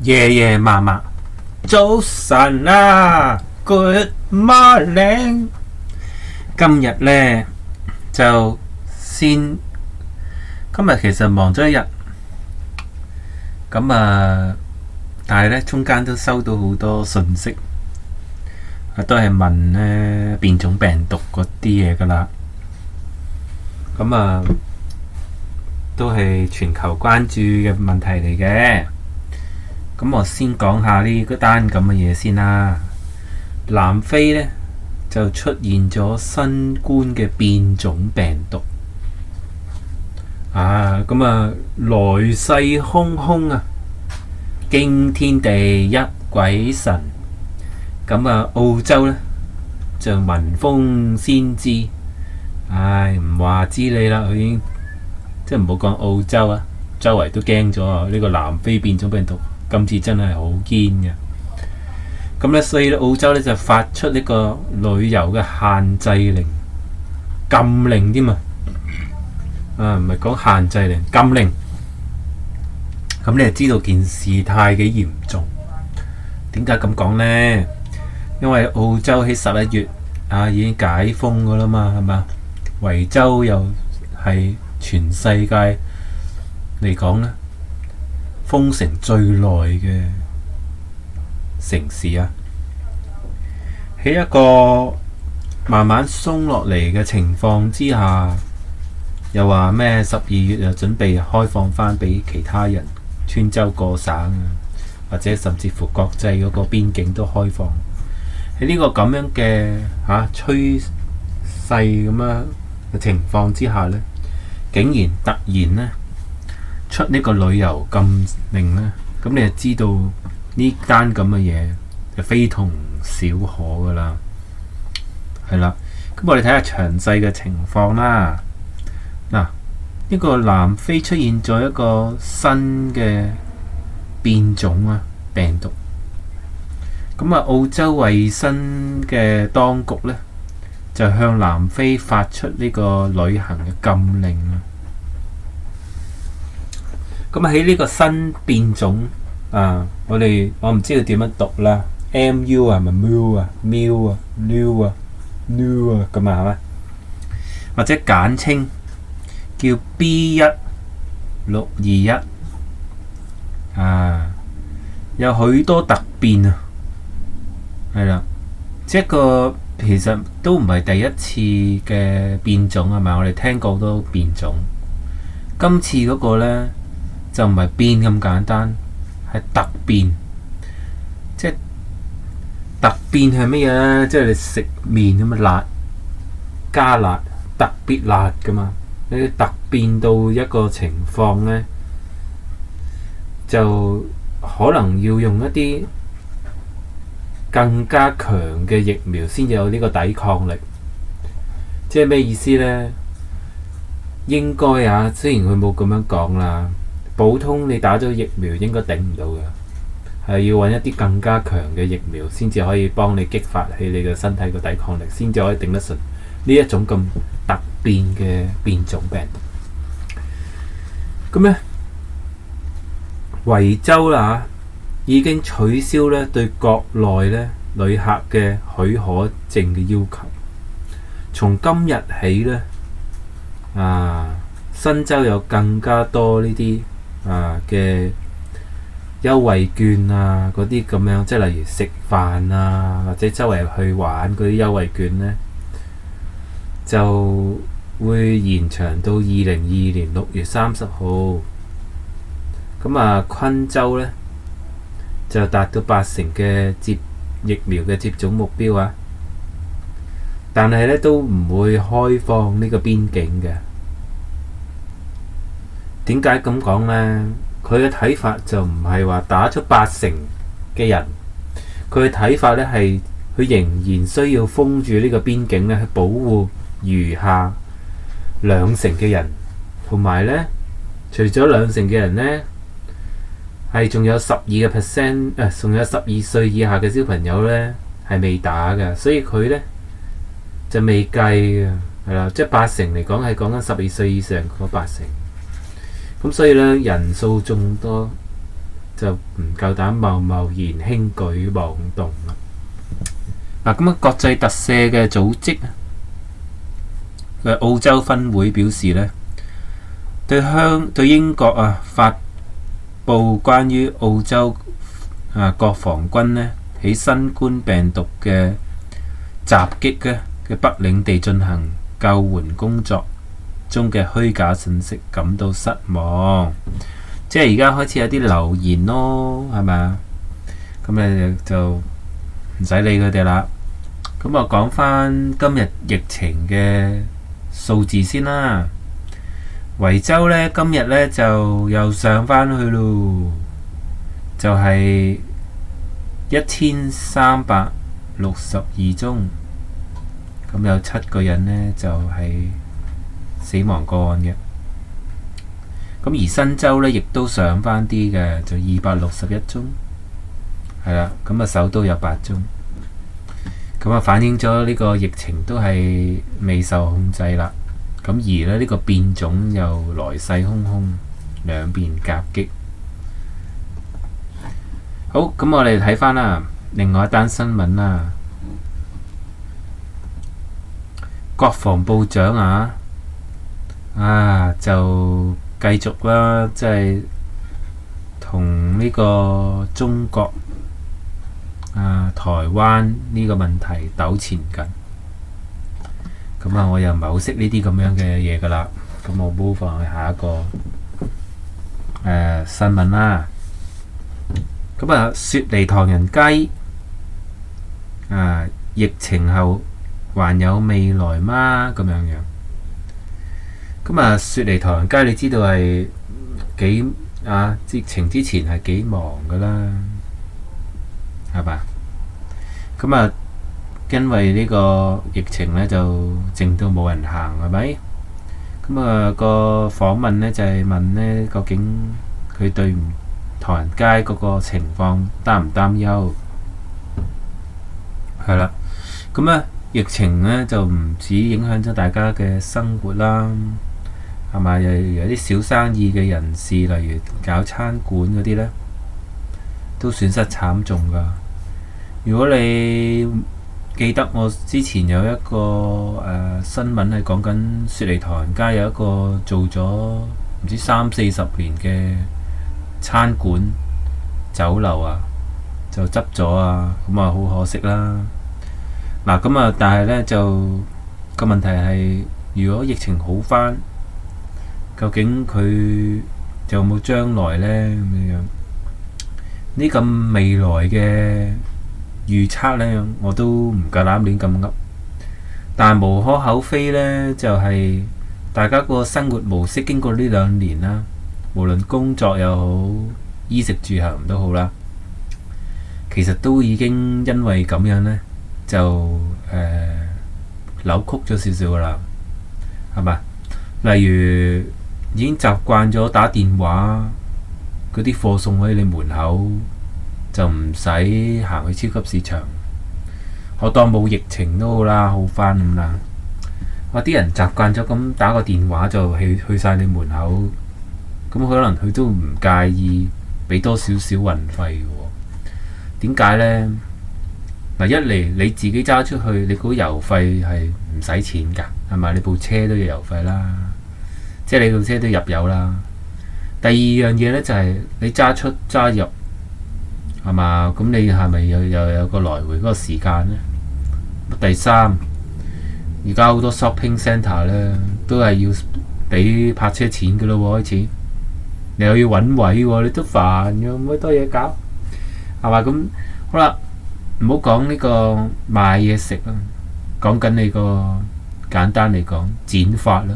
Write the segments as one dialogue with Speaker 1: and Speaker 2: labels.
Speaker 1: 夜夜麻麻，早晨啊 ，Good morning。今日呢，就先，今日其實忙咗一日，咁但係呢，中間都收到好多信息，都係問呢變種病毒嗰啲嘢噶啦，咁都係全球關注嘅問題嚟嘅。咁我先講下呢個單咁嘅嘢先啦。南非呢就出現咗新冠嘅變種病毒來勢洶洶啊，驚天地泣鬼神。澳洲呢就聞風先知，唔話知你啦，佢已經即係唔好講澳洲啊，周圍都驚咗啊！呢個南非變種病毒今次真係好堅嘅。咁咧，所以咧澳洲咧就發出呢個旅遊嘅限制令、禁令添啊！唔係講限制令，禁令。咁你就知道件事態幾嚴重。點解咁講呢？因為澳洲喺11月已經解封噶啦嘛，係嘛？維州又係全世界嚟講咧封城最耐嘅城市啊！喺一個慢慢鬆落嚟嘅情況之下，又話咩12月又準備開放翻俾其他人穿州過省啊，或者甚至乎國際嗰個邊境都開放。喺呢個咁樣嘅趨勢咁樣嘅情況之下呢，竟然突然呢出呢個旅遊禁令呢，咁你就知道呢單咁嘅嘢就非同小可噶啦。係啦，咁我哋睇下詳細嘅情況啦。嗱，呢個南非出現咗一個新嘅變種病毒。澳洲衛生嘅當局呢，就向南非發出呢個旅行嘅禁令啦。咁喺呢個新變種我唔知佢點樣讀啦。MU 係咪 MU 啊 ？MU 啊 ，New 啊 ，New 啊，咁係咪？或者簡稱叫 B1621有許多突變啊！係啦，即係個其實都唔係第一次嘅變種係咪？我哋聽過好多變種，今次嗰個呢，就唔係變咁簡單，係突變。即係突變係乜嘢呢？即係你食麵咁辣加辣，特別辣噶嘛。你突變到一個情況呢，就可能要用一啲更加強嘅疫苗先有呢個抵抗力。即係咩意思呢？應該雖然佢冇咁樣講啦，普通你打咗疫苗應該頂唔到嘅，係要揾一啲更加強嘅疫苗先至可以幫你激發起你嘅身體嘅抵抗力，先至可以頂得順呢一種咁突變嘅變種病毒。咁呢，維州啦已經取消咧對國內咧旅客嘅許可證嘅要求。從今日起咧，新州有更加多呢啲嘅優惠券嗰啲咁樣，即係例如食飯或者周圍去玩嗰啲優惠券咧，就會延長到2022年6月30號。昆州咧就達到80%嘅疫苗嘅接種目標但係咧都唔會開放呢個邊境嘅。點解咁講呢？佢嘅睇法就唔係話打出80%嘅人，佢嘅睇法咧係佢仍然需要封住呢個邊境咧，去保護餘下2%嘅人，同埋咧除咗2%嘅人咧，係仲有12%，仲有12歲以下嘅小朋友咧係未打嘅，所以佢咧就未計嘅，係啦，即係80%嚟講係講緊12歲以上嗰80%。咁所以咧人數眾多，就唔夠膽貿貿然輕舉妄動啦。咁國際特赦嘅組織嘅澳洲分會表示呢，對英國發布關於澳洲國防軍呢喺新冠病毒嘅襲擊嘅北領地進行救援工作中嘅虛假信息感到失望。即係而家開始有啲流言咯，係咪啊？咁你就唔使理佢哋啦。咁我講返今日疫情嘅數字先啦。維州呢，今日呢就又上返去咯，就係1362宗，咁有7個人呢就係死亡個案嘅。咁而新州呢亦都上返啲嘅，就261宗，係啦。咁首都有8宗，咁反映咗呢個疫情都係未受控制啦。咁而呢個變種又來勢洶洶，兩邊夾擊。好，咁我哋睇返啦，另外一單新聞啦，國防部長就繼續啦，即係同呢個中國台灣呢個問題糾纏緊。咁我又唔係好識呢啲咁樣嘅嘢噶啦。咁我move放去下一個新聞啦。咁雪梨唐人街疫情後還有未來嗎？咁樣樣。咁雪梨唐人街你知道係幾疫情之前係幾忙噶啦，係吧？咁因為呢個疫情呢，就靜到冇人行，係咪？咁個訪問呢，就係問呢，究竟佢對唐人街嗰個情況擔唔擔憂？係啦，咁疫情呢，就唔止影響咗大家嘅生活啦，係咪？有啲小生意嘅人士，例如搞餐館嗰啲呢，都損失慘重㗎。如果你記得我之前有一個新聞係講緊雪梨唐人街有一個做咗唔知30-40年嘅餐館酒樓就執咗咁好可惜啦。咁但係呢，就個問題係，如果疫情好返，究竟佢就有冇將來呢？咁樣呢咁未來嘅預測呢，我都唔夠膽亂咁噏，但係無可厚非呢，就係大家個生活模式經過呢2年啦，無論工作又好，衣食住行都好啦，其實都已經因為咁樣呢，就扭曲咗少少噶啦，係咪？例如已經習慣咗打電話，嗰啲貨送喺你門口，就唔使行去超級市場，我當冇疫情都好啦，好返咁啦。啲人習慣咗咁打個電話就去晒你門口，咁可能佢都唔介意俾多少少運費嘅喎。點解呢？一嚟你自己揸出去，你嗰油費係唔使錢㗎，係咪？你部車都要油費啦，即係你部車都入油啦。第二樣嘢呢，就係你揸出揸入，係嘛？咁你係咪又有個來回嗰個時間呢？第三，而家好多 shopping centre 呢，都係要俾泊車錢嘅咯喎，開始你又要揾位喎，你都煩嘅，咁多嘢搞，係嘛？咁好啦，唔好講呢個買嘢食啦，講緊你個簡單嚟講剪髮啦。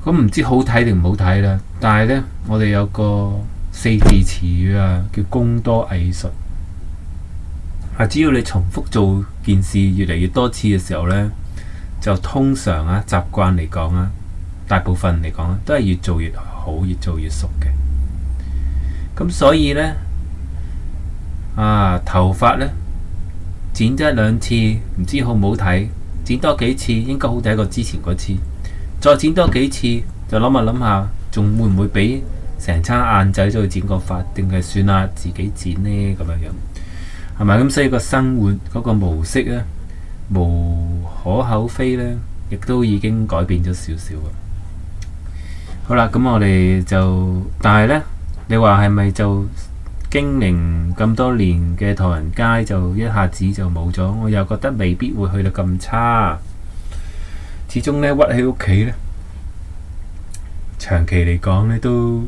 Speaker 1: 咁唔知好睇定唔好睇啦，但係呢，我哋有個4字詞語叫工多藝術。只要你重複做件事越嚟越多次嘅時候呢，就通常習慣嚟講大部分嚟講都係越做越好，越做越熟嘅。咁所以呢，頭髮呢，剪咗1-2次唔知好唔好睇，剪多幾次應該好睇過之前嗰次，再剪多幾次就諗下，仲會唔會比成餐晏仔都去剪個髮，定係算啦自己剪呢？咁樣樣係咪？咁所以個生活嗰個模式呢，無可厚非呢，亦都已經改變咗少少。好啦，咁我哋就，但係呢，你話係咪就經營咁多年嘅唐人街就一下子就冇咗？我又覺得未必會去到咁差。始終呢，屈喺屋企呢，長期嚟講呢都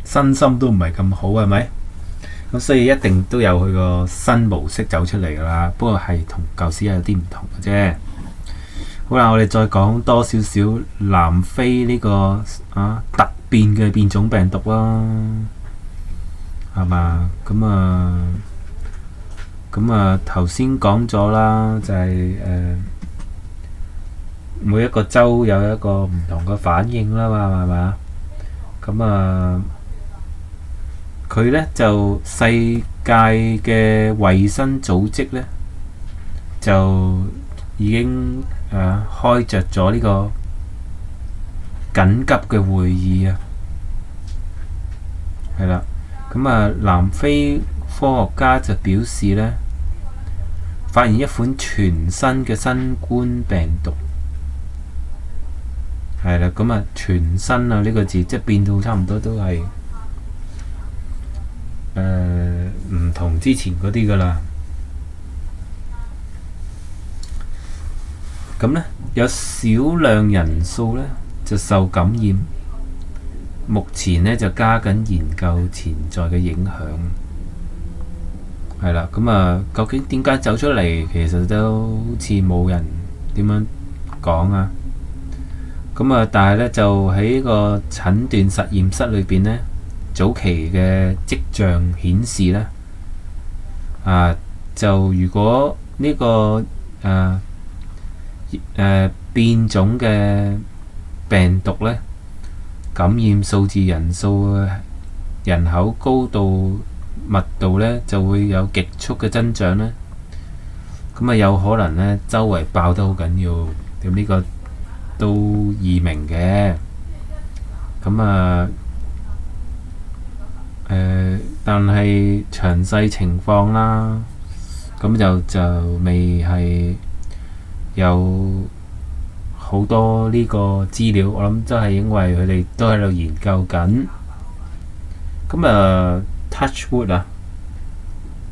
Speaker 1: 身心都唔係咁好，係咪？咁所以一定都有佢個新模式走出嚟噶啦，不過係同舊時有啲唔同嘅啫。好啦，我哋再講多少少南非呢個突變嘅變種病毒啦，係嘛？咁啊頭先講咗啦，就係每一個州有一個唔同嘅反應啦嘛，係嘛？咁啊，佢呢就世界嘅衛生組織呢，就已經開着咗呢個緊急嘅會議啊，係啦。咁啊，南非科學家就表示呢，發現一款全新嘅新冠病毒。係啦，咁啊，全新啊呢個字即係變到差唔多都係唔同之前嗰啲噶啦。咁呢，有少量人數呢就受感染，目前呢就加緊研究潛在嘅影響。係啦，咁啊，究竟點解走出嚟？其實都好似冇人點樣講啊。咁啊，但係呢，就喺個診斷實驗室裏邊呢，早期嘅跡象顯示呢，就如果呢個變種嘅病毒呢，感染數字人數人口高度密度呢，就會有極速嘅增長呢。咁啊，有可能呢，周圍爆得好緊要，咁呢個都易明嘅。咁啊，但係詳細情況啦，咁就未係有好多呢個資料。我諗都係因為佢哋都喺度研究緊。咁啊 touch wood 啊，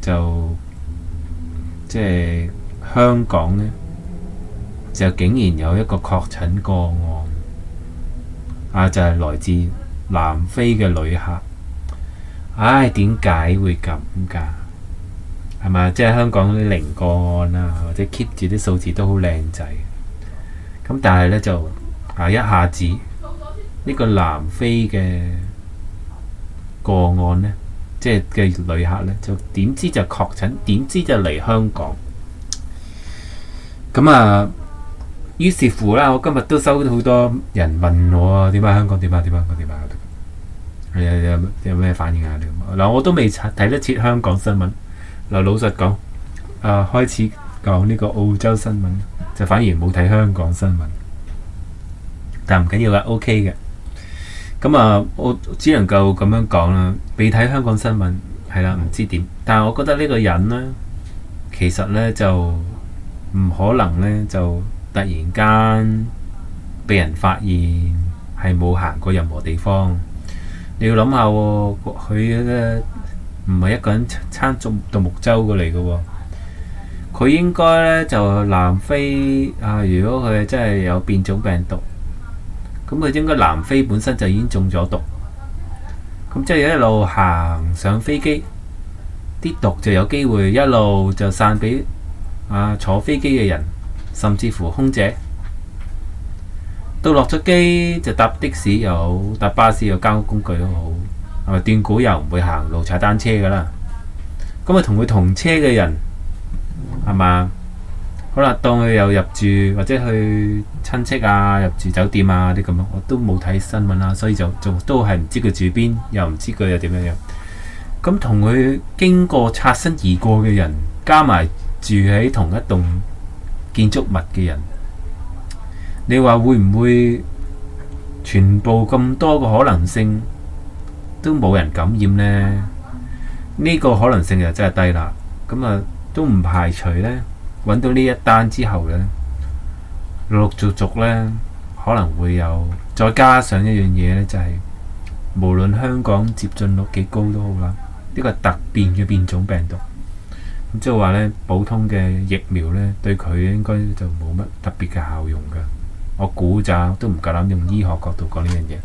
Speaker 1: 就即係香港呢，就竟然有一個確診個案，就係來自南非嘅旅客。唉，點解會咁㗎？係咪？即係香港啲零個案啊，或者 keep 住啲數字都好靚仔。咁但係呢，就一下子呢個南非嘅個案呢，即係嘅旅客呢，就點知就確診，點知就嚟香港。咁啊，於是乎啦，我今日都收到好多人問我點解香港點啊？有咩反應啊？嗱，我都未睇得切香港新聞。嗱，老實講，開始講呢個澳洲新聞，就反而冇睇香港新聞。但唔緊要㗎，OK 嘅。咁啊，我只能夠咁樣講啦。未睇香港新聞係啦，唔知點。但係我覺得呢個人呢，其實呢就唔可能呢，就突然間被人發現係冇行過任何地方。你要諗下喎，佢呢唔係一個人撐獨木舟過嚟嘅喎，佢應該呢就南非如果佢真係有變種病毒，咁佢應該南非本身就已經中咗毒，咁即係一路行上飛機，啲毒就有機會一路就散俾坐飛機嘅人，甚至乎空姐。到落咗機就搭的士又好，搭巴士又交通工具都好，係咪斷估又唔會行路踩單車㗎啦？咁啊，同佢同車嘅人係嘛？好啦，當佢又入住或者去親戚入住酒店啲咁樣，我都冇睇新聞啦，所以就都係唔知佢住邊，又唔知佢又點樣樣。咁同佢經過擦身而過嘅人，加埋住喺同一棟建築物嘅人。你話會唔會全部咁多個可能性都冇人感染呢，呢個可能性就真係低啦。咁啊，都唔排除呢，揾到呢一單之後呢，陸陸續續呢可能會有，再加上一樣嘢呢，就係無論香港接種率幾高都好啦，呢個突變嘅變種病毒，咁即係話呢，普通嘅疫苗呢，對佢應該就冇乜特別嘅效用㗎。我估咋都唔夠膽用醫學角度講呢樣嘢。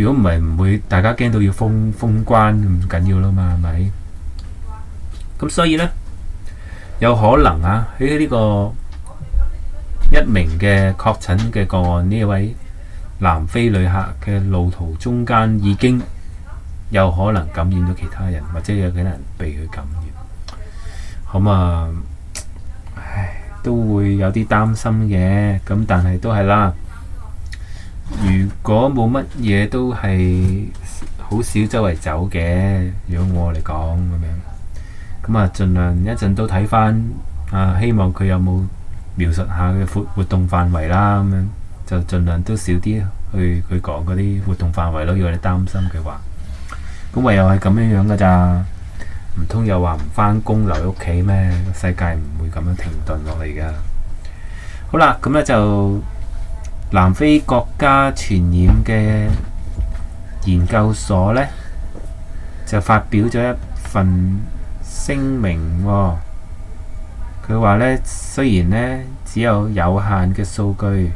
Speaker 1: 如果唔係唔會大家驚到要封關咁緊要啦嘛，係咪？咁所以呢，有可能喺呢個一名嘅確診嘅個案，呢位南非旅客嘅路途中間已經有可能感染到其他人，或者有幾多人被佢感染。咁啊，都會有啲擔心嘅。咁但係都係啦。如果冇乜嘢都係好少周圍走嘅，如果我嚟講咁樣，咁啊盡量一陣都睇翻希望佢有冇描述下佢嘅活動範圍啦，咁樣就盡量都少啲去佢講嗰啲活動範圍咯。如果你擔心嘅話，咁唯有係咁樣樣㗎咋，唔通又話唔返工留喺屋企咩？世界唔會咁樣停頓落嚟㗎。好啦，咁咧就南非國家傳染嘅研究所呢，就發表咗一份聲明喎。佢話呢，雖然呢只有有限嘅數據，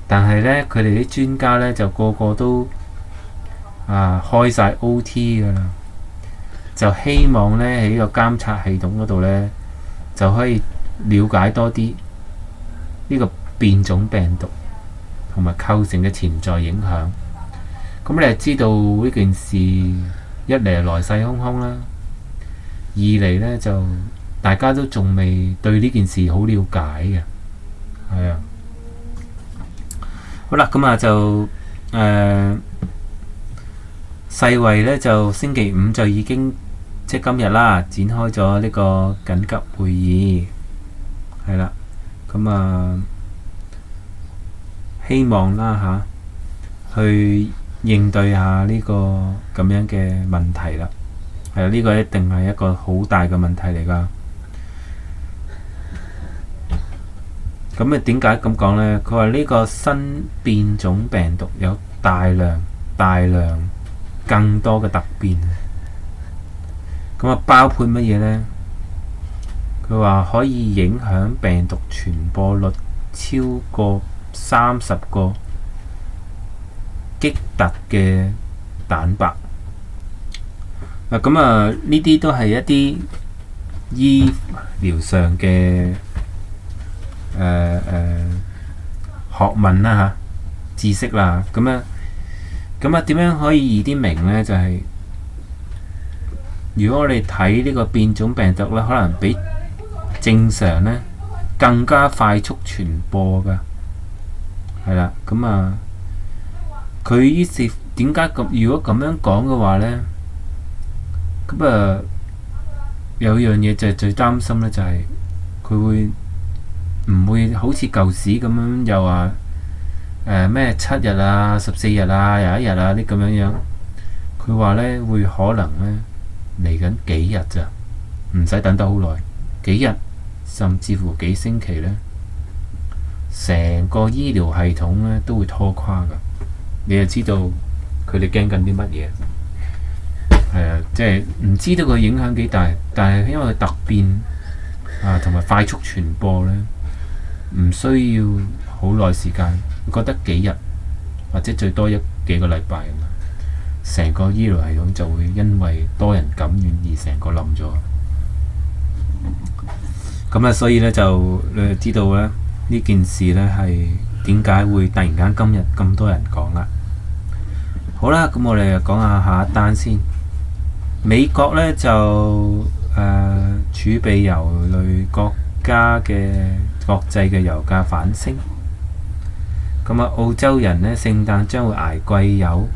Speaker 1: 但係呢，佢哋啲專家呢就個個都開晒 OT 㗎啦，就希望呢喺個監察系統嗰度呢，就可以了解多啲呢個變種病毒同埋構成嘅潛在影響。咁你係知道呢件事一嚟係來勢洶洶啦，二嚟呢就大家都仲未對呢件事好了解嘅，係啊。好啦，咁啊就世衛呢就星期五就已經即係今日啦，展開咗呢個緊急會議，係啦，咁啊希望啦去應對下呢個咁樣嘅問題啦。係啊，呢個一定係一個好大嘅問題嚟㗎。咁啊點解咁講呢？佢話呢個新變種病毒有大量更多嘅突變。咁啊包括乜嘢呢？佢話可以影響病毒傳播率超過30個激突嘅蛋白。咁啊呢啲都係一啲醫療上嘅學問啦知識啦。咁啊點樣可以易啲明呢？就係如果我哋睇呢個變種病毒咧，可能比正常呢更加快速傳播㗎，係啦。咁啊佢於是點解咁？如果咁樣講嘅話呢，咁啊有樣嘢就係最擔心呢，就係佢會唔會好似舊時咁樣又話咩7日啊、14日啊、21日啊啲咁樣？佢話呢會可能呢嚟緊幾日咋，唔使等得好耐，幾日甚至乎幾星期呢，成個醫療系統呢都會拖垮㗎。你就知道佢哋驚緊啲乜嘢？即係唔知道佢影響幾大，但係因為佢突變同埋快速傳播呢，唔需要好耐時間，覺得幾日或者最多幾個禮拜咁樣，成個醫療系統就會因為多人感染而成個冧咗。咁啊，所以呢，就你就知道咧呢件事呢係點解會突然間今日咁多人講啦。好啦，咁我哋就講下一單先。美國呢就儲備油類國家嘅國際嘅油價反升。咁啊，澳洲人呢聖誕將會捱貴油。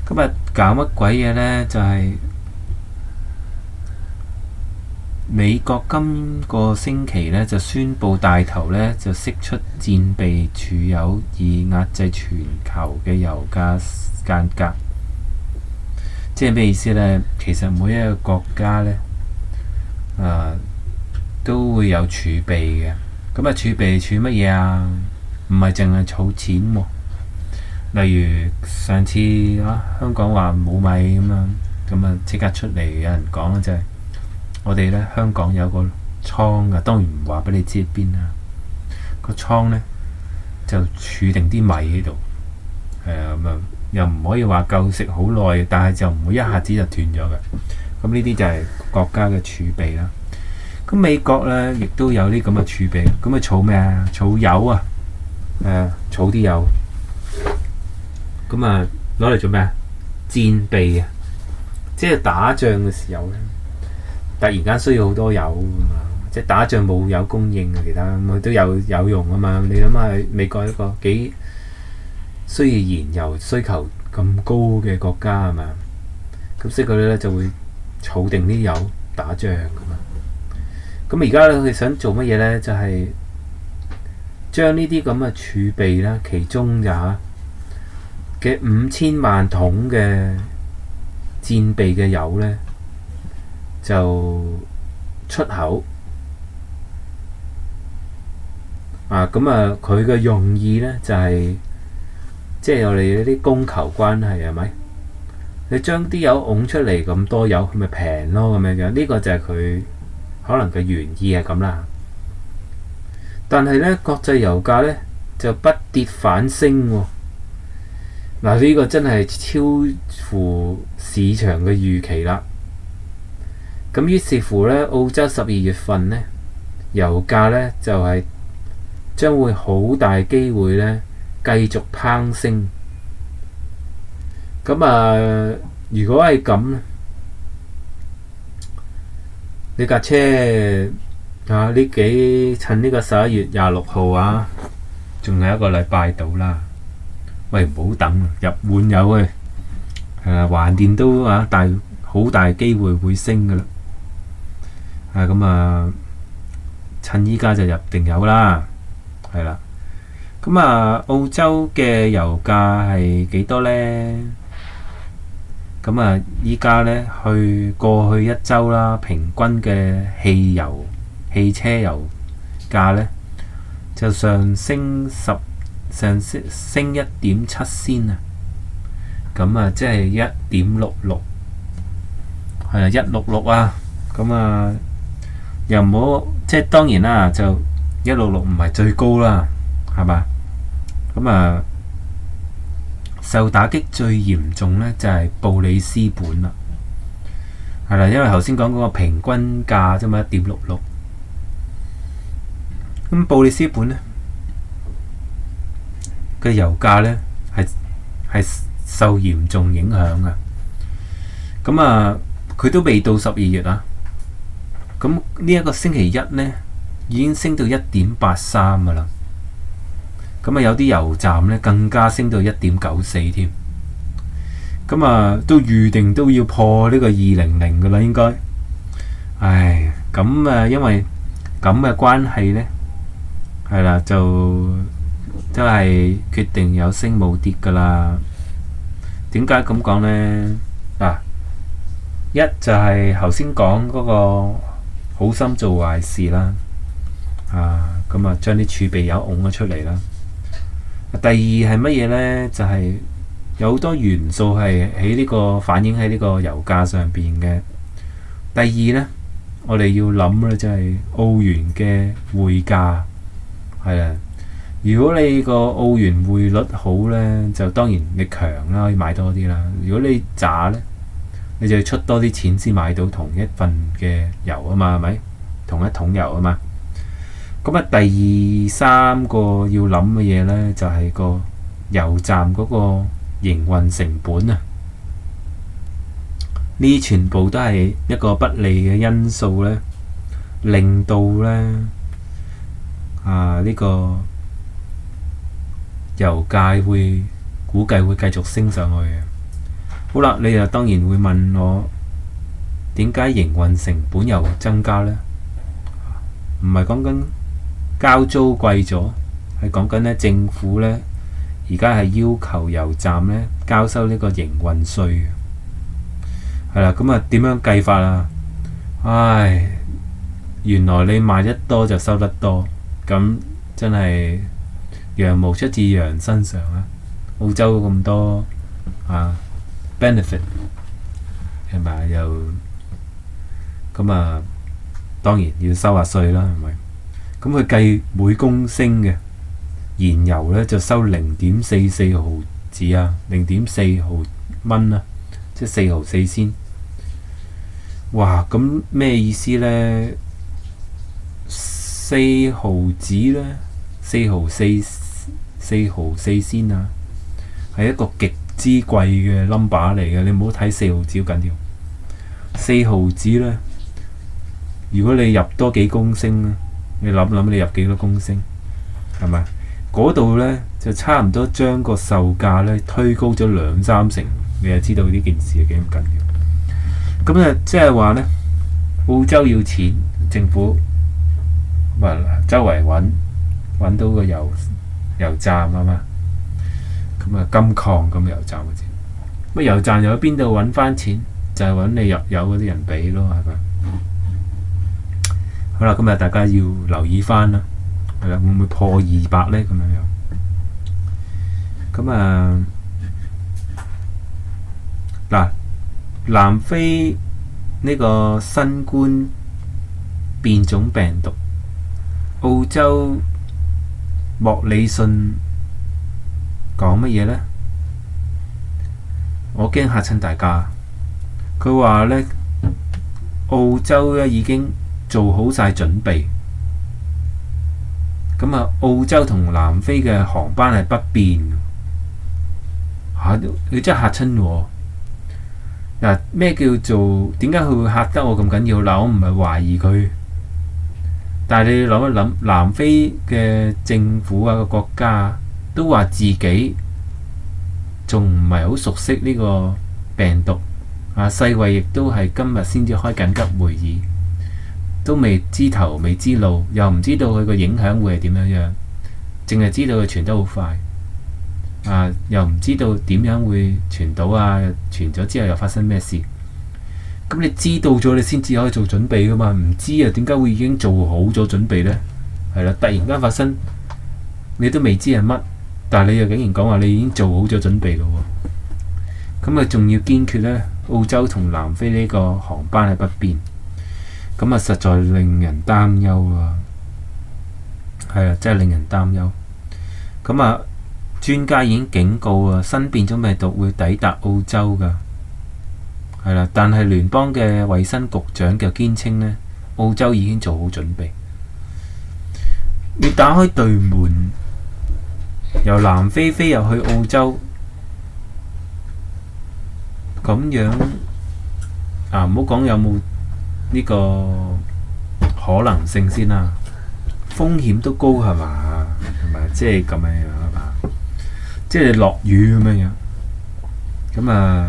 Speaker 1: 咁啊，搞乜鬼嘢呢？就係美國今個星期咧就宣布帶頭咧就釋出戰備儲油，以壓制全球嘅油價間隔。即係咩意思呢？其實每一個國家呢，都會有儲備嘅。咁啊，儲備儲乜嘢啊？唔係淨係儲錢喎。例如上次香港話冇米咁啊即刻出嚟有人講就係我哋呢，香港有個倉嘅，當然唔話俾你知喺邊啦。個倉呢，就儲定啲米喺度，咁啊。又唔可以話夠食好耐，但係就唔會一下子就斷咗嘅。咁呢啲就係國家嘅儲備啦。咁美國呢，亦都有啲咁嘅儲備。咁啊儲咩啊？儲油啊，儲啲油。咁啊攞嚟做咩啊？戰備啊，即係打仗嘅時候呢，突然間需要好多油啊嘛。即係打仗冇油供應啊，其他咁都有用啊嘛。你諗下，美國一個幾需要燃油需求咁高嘅國家係嘛？咁所以佢咧就會儲定啲油打仗㗎嘛。咁而家咧佢想做乜嘢咧？就係將呢啲咁嘅儲備啦，其中嘅5000萬桶嘅戰備嘅油咧，就出口。咁啊，佢嘅用意咧就係。即係我哋啲供求關係係咪？你將啲油拱出嚟咁多油，佢咪平咯咁樣樣。呢個就係佢可能嘅原意係咁啦。但係呢，國際油價呢就不跌反升喎。呢個真係超乎市場嘅預期啦。咁於是乎呢，澳洲12月份呢，油價呢就係將會好大機會呢繼續攀升。咁如果係咁咧，你架車趁呢個11月26號仲有一個禮拜到啦。喂，唔好等，入換油去，橫掂都好大機會升噶啦。趁依家就入定油啦，係啦。澳洲嘅油價係幾多呢？依家呢，過去一週啦，平均嘅汽車油價呢，就上升1.7仙啊！即係1.66，係166啊！又唔好，即係當然啦，就166唔係最高啦，係嘛？受打擊最嚴重呢就係布里斯本啦，係啦，因為頭先講嗰個平均價啫嘛，1.66。咁布里斯本呢嘅油價呢係受嚴重影響噶。佢都未到12月啊。咁呢一個星期一呢已經升到1.83噶啦。有啲油站咧更加升到1.94添，都預定都要破呢個200噶啦，應該。因為咁嘅關係呢，係啦，就都係決定有升冇跌噶啦。點解咁講呢？一就係頭先講嗰個好心做壞事啦，將啲儲備油拱咗出嚟啦。第二係乜嘢呢？就係有好多元素係喺呢個反映喺呢個油價上邊嘅。第二呢，我哋要諗咧就係澳元嘅匯價，係啦。如果你個澳元匯率好呢，就當然你強啦，可以買多啲啦。如果你渣呢，你就要出多啲錢先買到同一份嘅油啊嘛，係咪？同一桶油啊嘛。第三個要諗嘅嘢呢，就係個油站嗰個營運成本啊！呢全部都係一個不利嘅因素呢，令到呢呢個油價估計會繼續升上去嘅。好啦，你又當然會問我，點解營運成本又增加呢？唔係講緊交租貴咗，係講緊呢政府呢而家係要求油站呢交收呢個營運稅嘅。係啦，咁啊點樣計法啊？唉，原來你賣得多就收得多，咁真係羊毛出自羊身上啊！澳洲咁多benefit 係咪又咁啊？當然要收下稅啦，係咪？咁佢計每公升嘅燃油呢，就收0.44毫子啊，0.4毫蚊啊，即係4毫4仙。哇！咁咩意思呢？4毫子呢，4毫4仙啊，係一個極之貴嘅 number 嚟嘅。你唔好睇4毫子好緊要，4毫子呢，如果你入多幾公升咧，你諗諗你入幾多公升，係咪？嗰度呢，就差唔多將個售價呢推高咗2-3成，你就知道呢件事係幾咁緊要。咁啊，即係話呢，澳洲要錢，政府周圍揾到個油站啊嘛，咁啊金礦咁油站嘅錢，乜油站又喺邊度揾翻錢？就係揾你入油嗰啲人俾咯，係咪？好啦，今日大家要留意翻啦，係啦，會唔會破200呢？咁樣樣，咁啊嗱。南非呢個新冠變種病毒，澳洲莫里遜講乜嘢呢？我驚嚇親大家。佢話呢，澳洲咧已經做好晒準備，咁啊，澳洲同南非嘅航班係不變嚇，你真係嚇親我。嗱，咩叫做點解佢會嚇得我咁緊要？嗱，我唔係懷疑佢，但係你諗一諗，南非嘅政府啊個國家都話自己仲唔係好熟悉呢個病毒啊，世衛亦都係今日先至開緊急會議，都未知頭未知路，又唔知道佢個影響會係點樣樣，淨係知道佢傳得好快。又唔知道點樣會傳到啊！傳咗之後又發生咩事？咁你知道咗，你先至可以做準備噶嘛？唔知啊，點解會已經做好咗準備呢？係啦，突然間發生，你都未知係乜，但係你又竟然講話你已經做好咗準備咯喎！咁啊，仲要堅決呢，澳洲同南非呢個航班係不變，咁啊，實在令人擔憂啊！係啊，真係令人擔憂。咁啊〜專家已經警告啊，新變種病毒會抵達澳洲㗎，係啦。但係聯邦嘅衛生局長就堅稱呢，澳洲已經做好準備。你打開對門，由南非飛入去澳洲，咁樣唔好講有冇呢個可能性先啦，風險都高係嘛？係咪？即係咁樣樣係嘛？即係落雨咁樣樣，咁啊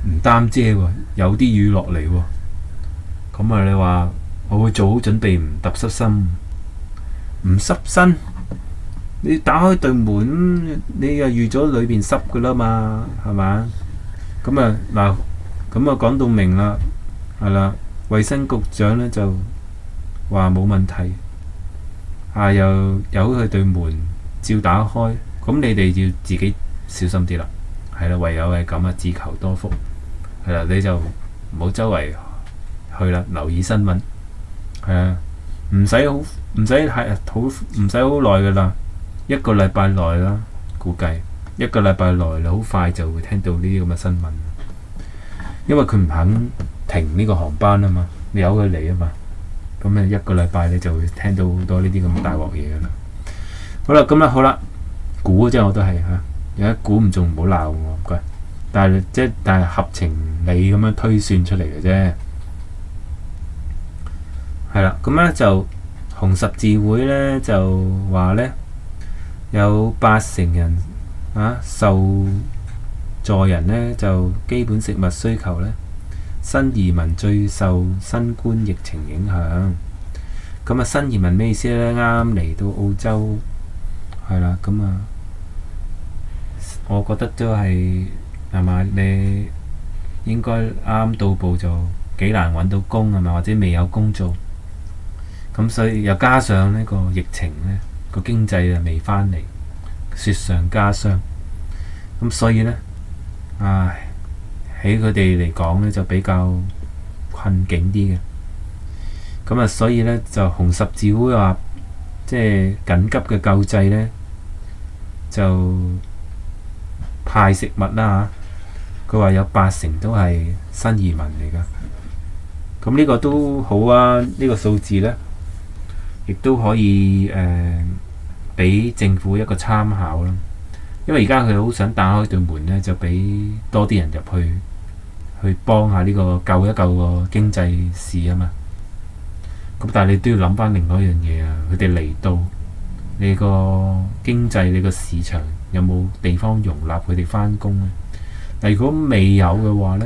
Speaker 1: 唔擔遮喎，有啲雨落嚟喎，咁啊你話我會做好準備唔揼濕身，唔濕身，你打開對門，你又預咗裏邊濕噶啦嘛，係嘛？咁啊嗱，咁啊講到明啦，係啦，衛生局長呢就話冇問題，又由佢對門照打開。咁你哋要自己小心啲啦，係啦，唯有係咁啊，自求多福，係啦，你就唔好周圍去啦，留意新聞，係啊，唔使好耐噶啦，1個禮拜內啦，估計1個禮拜內好快就會聽到呢啲咁嘅新聞，因為佢唔肯停呢個航班啊嘛，你由佢嚟啊嘛，咁啊1個禮拜你就會聽到好多呢啲咁大鑊嘢噶啦。好啦，咁好啦。估啫，我都係嚇，有一估唔中唔好鬧我，唔該。但係合情理咁樣推算出嚟嘅啫。係啦，咁咧就紅十字會咧就話咧有80%人受助人咧就基本食物需求咧新移民最受新冠疫情影響。咁啊，新移民咩意思呢？啱嚟到澳洲係啦，咁啊，我覺得都係嘛，你應該啱到步就幾難揾到工係嘛，或者未有工做。咁所以又加上呢個疫情呢，個經濟未返嚟，雪上加霜。咁所以呢，唉，喺佢哋嚟講呢，就比較困境啲嘅。咁啊，所以呢，就紅十字會話，即係緊急嘅救濟呢，就派食物啦嚇。佢話有80%都係新移民嚟㗎。咁呢個都好啊，呢個數字呢，亦都可以俾政府一個參考啦。因為而家佢好想打開對門呢，就俾多啲人入去幫下呢個救一救個經濟市啊嘛。咁但係你都要諗翻另外一樣嘢啊！佢哋嚟到你個經濟、你個市場有冇地方容納佢哋返工咧？但如果未有嘅話呢，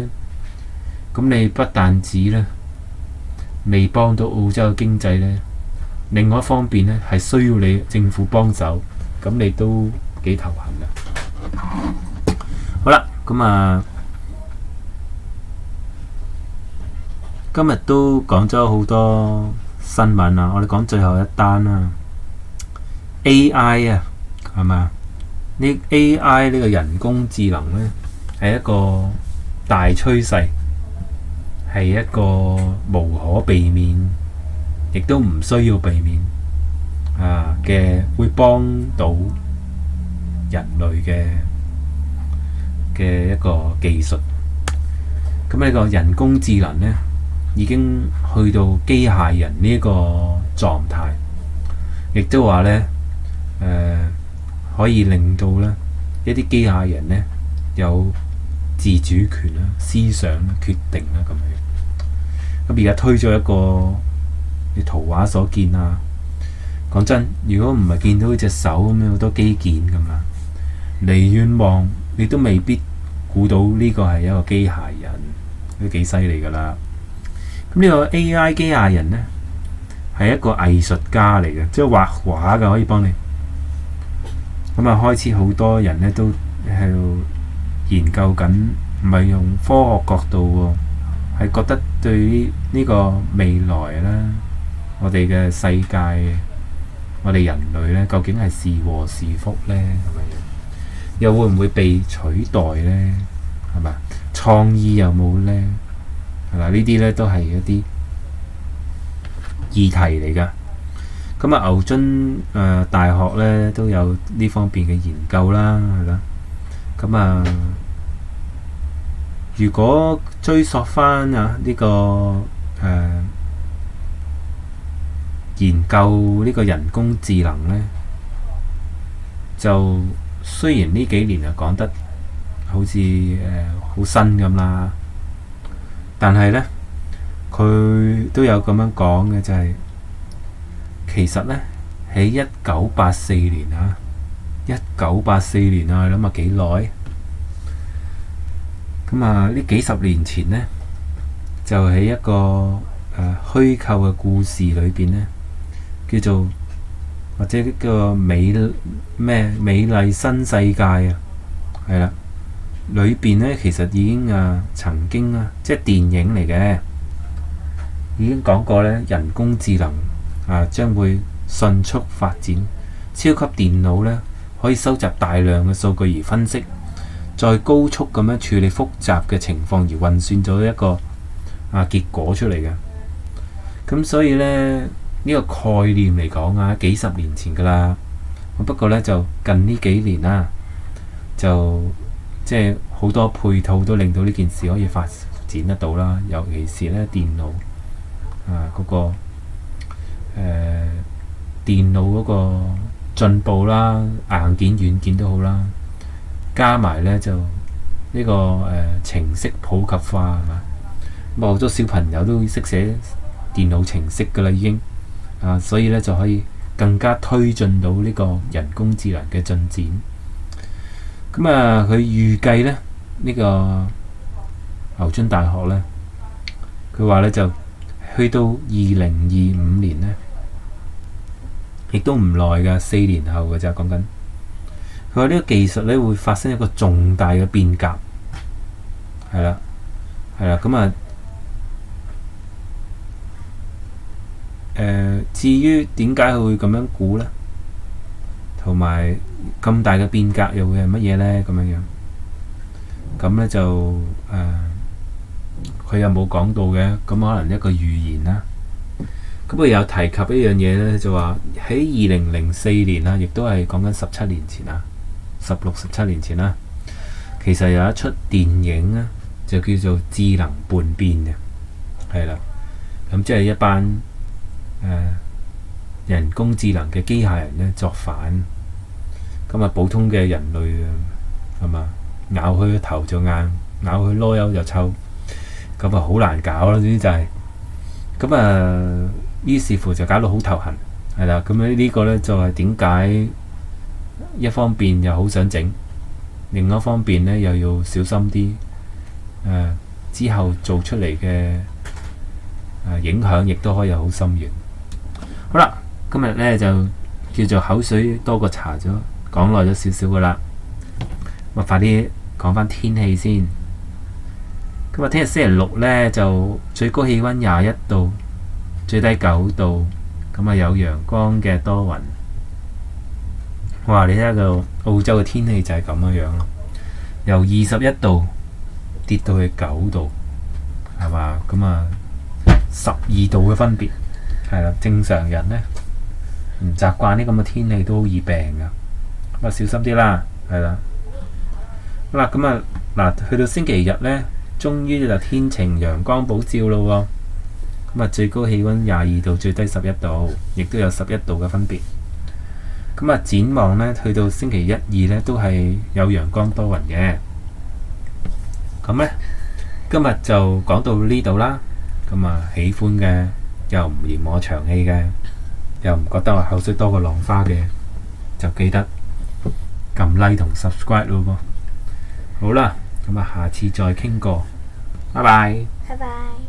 Speaker 1: 咁你不但止呢，未幫到澳洲嘅經濟呢，另外一方面呢，係需要你政府幫手，咁你都幾頭痕㗎。好啦，咁啊，今日都講咗好多新聞啊！我哋講最後一單啦，AI 啊，係嘛？呢 AI 呢個人工智能呢，係一個大趨勢，係一個無可避免，亦都唔需要避免嘅，會幫到人類嘅一個技術。咁呢個人工智能呢，已經去到機械人呢個狀態，亦都話呢，可以令到呢一啲機械人呢有自主權啦、思想啦、決定啦咁樣。咁而家推咗一個你圖畫所見啊，講真，如果唔係見到隻手咁樣好多機件㗎嘛，離遠望你都未必估到呢個係一個機械人，都幾犀利㗎啦。咁呢個 AI 機械人呢，係一個藝術家嚟嘅，即係畫畫嘅，可以幫你。咁啊，開始好多人呢都喺度研究緊，唔係用科學角度喎，係覺得對呢個未來啦，我哋嘅世界，我哋人類呢，究竟係是禍是福呢？係咪？又會唔會被取代呢？係咪？創意有冇呢？係啦，呢啲咧都係一啲議題嚟㗎。咁啊，牛津大學咧都有呢方面嘅研究啦，係啦。咁啊，如果追溯翻呢個研究呢個人工智能咧，就雖然呢幾年啊講得好似好新咁啦。但係呢，佢都有咁樣講嘅，就係其實呢，喺1984年啊，1984年啊，你諗下幾耐？咁啊，呢幾十年前呢，就喺一個虛構嘅故事裏邊呢，叫做或者叫做美麗新世界啊，係啦。裏邊呢，其實已經曾經即係電影嚟嘅，已經講過呢，人工智能將會迅速發展，超級電腦呢可以收集大量嘅數據而分析，再高速咁樣處理複雜嘅情況而運算咗一個結果出嚟嘅。咁所以呢，呢個概念嚟講幾十年前㗎啦。不過呢，就近呢幾年啦，就即係好多配套都令到呢件事可以發展得到啦，尤其是咧電腦嗰個電腦嗰個進步啦，硬件軟件都好啦，加埋咧就呢個程式普及化係嘛，咁好多小朋友都識寫電腦程式㗎啦已經所以咧就可以更加推進到呢個人工智能嘅進展。咁佢預計咧呢個牛津大學咧佢話咧就去到2025年咧，亦都唔耐㗎，4年後㗎咋講緊。佢話呢個技術咧會發生一個重大嘅變革，係啦，咁啊至於點解佢會咁樣估咧，同埋咁大嘅變革又會係乜嘢咧？咁樣咁咧就佢又冇講到嘅，咁可能一個預言啦。咁佢有提及一樣嘢咧，就話喺2004年啦，亦都係講緊17年前啦，16、17年前啦。其實有一出電影咧，就叫做《智能叛變》嘅，係啦。咁即係一班人工智能嘅機械人咧作反，咁啊普通嘅人類係嘛，咬佢個頭就硬，咬佢囉柚就臭，咁啊好難搞啦。總之就係咁啊，於是乎就搞到好頭痕，係啦。咁呢個咧就係點解一方面又好想整，另一方面咧又要小心啲，之後做出嚟嘅影響亦都可以好深遠。好啦，今日咧就叫做口水多過茶咗，講耐咗少少噶啦。咁快啲講翻天氣先。今日聽日星期六咧就最高氣溫21度，最低9度，咁啊有陽光嘅多雲。哇！你睇下個澳洲嘅天氣就係咁樣咯，由21度跌到去9度，係嘛？咁啊12度嘅分別，係啦。正常人咧唔習慣呢咁嘅天氣都好易病噶，咁啊小心啲啦，係啦。好啦，咁啊嗱，去到星期日咧，終於就天晴陽光普照咯喎。咁啊最高氣溫22度，最低11度，亦都有11度嘅分別。咁啊展望咧，去到星期1、2咧都係有陽光多雲嘅。咁咧今日就講到呢度啦。咁啊喜歡嘅又唔嫌我長氣嘅，又唔覺得我口水多過浪花嘅，就記得撳 like 同 subscribe 咯噃。好啦，咁啊下次再傾過，拜拜。
Speaker 2: 拜拜。